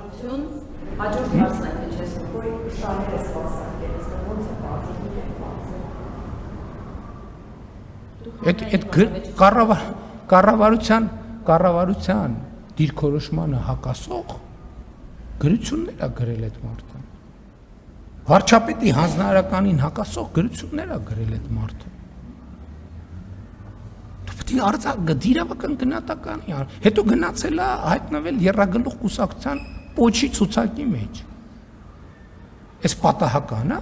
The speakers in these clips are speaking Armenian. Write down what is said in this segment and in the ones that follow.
Շահագործություն, հաջորդ հարցն է, թե չես որ շահերը սպասարկել, ոնց է պատճառը։ Կառավարության դիրքորոշմանը հակասող գրություններ է գրել այդ մարդը։ Վարչապետի հանձնարարականին հակասող գրություններ է գրել այդ մարդը։ Դու արձակ դիրավական գնահատականի, հետո գնացել է հայտնվել Եռագլուխ կուսակցության պոչի ցուցակի մեջ։ Այս պատահական է։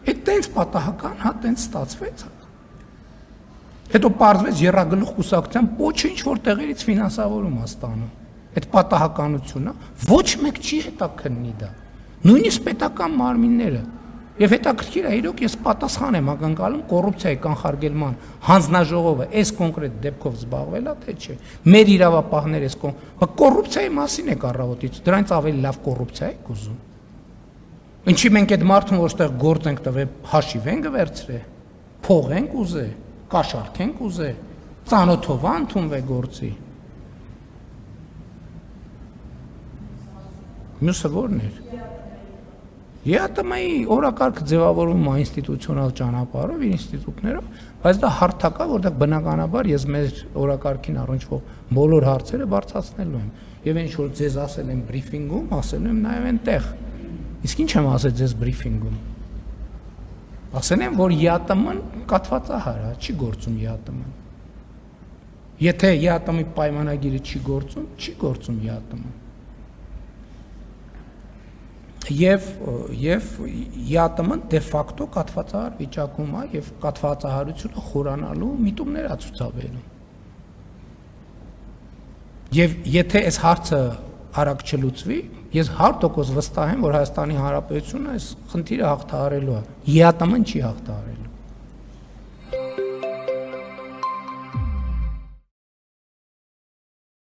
Այդ տենց պատահական, հա տենց ստացվեց։ Հետո պարզվեց Եռագլուխ կուսակցության պոչը ինչ որ տեղերից ֆինանսավորում է ստանում։ Այդ պատահականությունը ոչ մեկ չի հետաքննի դա։ Նույնիսկ պետական մարմինները։ Եվ հետաքրքիր է, իրոք ես պատասխան եմ ակնկալում կոռուպցիայի կանխարգելման հանձնաժողովը այս կոնկրետ դեպքով զբաղվել է, թե չէ։ Մեր իրավապահները այս կոռուպցիայի մասին է առավոտից, դրանից ավելի լավ կոռուպցիա է ուզում։ Ինչի մենք այդ մարդուն որտեղ գործ ենք տվել, հաշիվ ենք վերցրել, փող ենք ուզել, կաշառք ենք ուզել, ծանոթով ընդունվել գործի։ Մյուսը ո՞րն էր։ ԵԱՏՄ-ի օրակարգը ձևավորվում է ինստիտուցիոնալ ճանապարհով, ինստիտուտներով, բայց դա հարթակ է, որտեղ բնականաբար ես մեր օրակարգին առնչվող բոլոր հարցերը բարձրացնելու եմ։ Եվ ինչ որ ձեզ ասել եմ բրիֆինգում, ասել եմ նաև այնտեղ։ Իսկ ինչ եմ ասել ձեզ բրիֆինգում։ Ասել եմ, որ ԵԱՏՄ-ն կաթվածահար է, չի գործում ԵԱՏՄ-ն։ Եթե ԵԱՏՄ-ի պայմանագիրը չի գործում, չի գործում ԵԱՏՄ-ն։ Եվ ԵԱՏՄ-ն դե ֆակտո կաթվածահար վիճակում է եւ կաթվածահարությունը խորանալու միտումներ է ցուցաբերում։ Եւ եթե այս հարցը արագ չլուծվի, ես 100% վստահ եմ, որ Հայաստանի Հանրապետությունը այս խնդիրը հաղթահարելու է։ ԵԱՏՄ-ն չի հաղթահարել։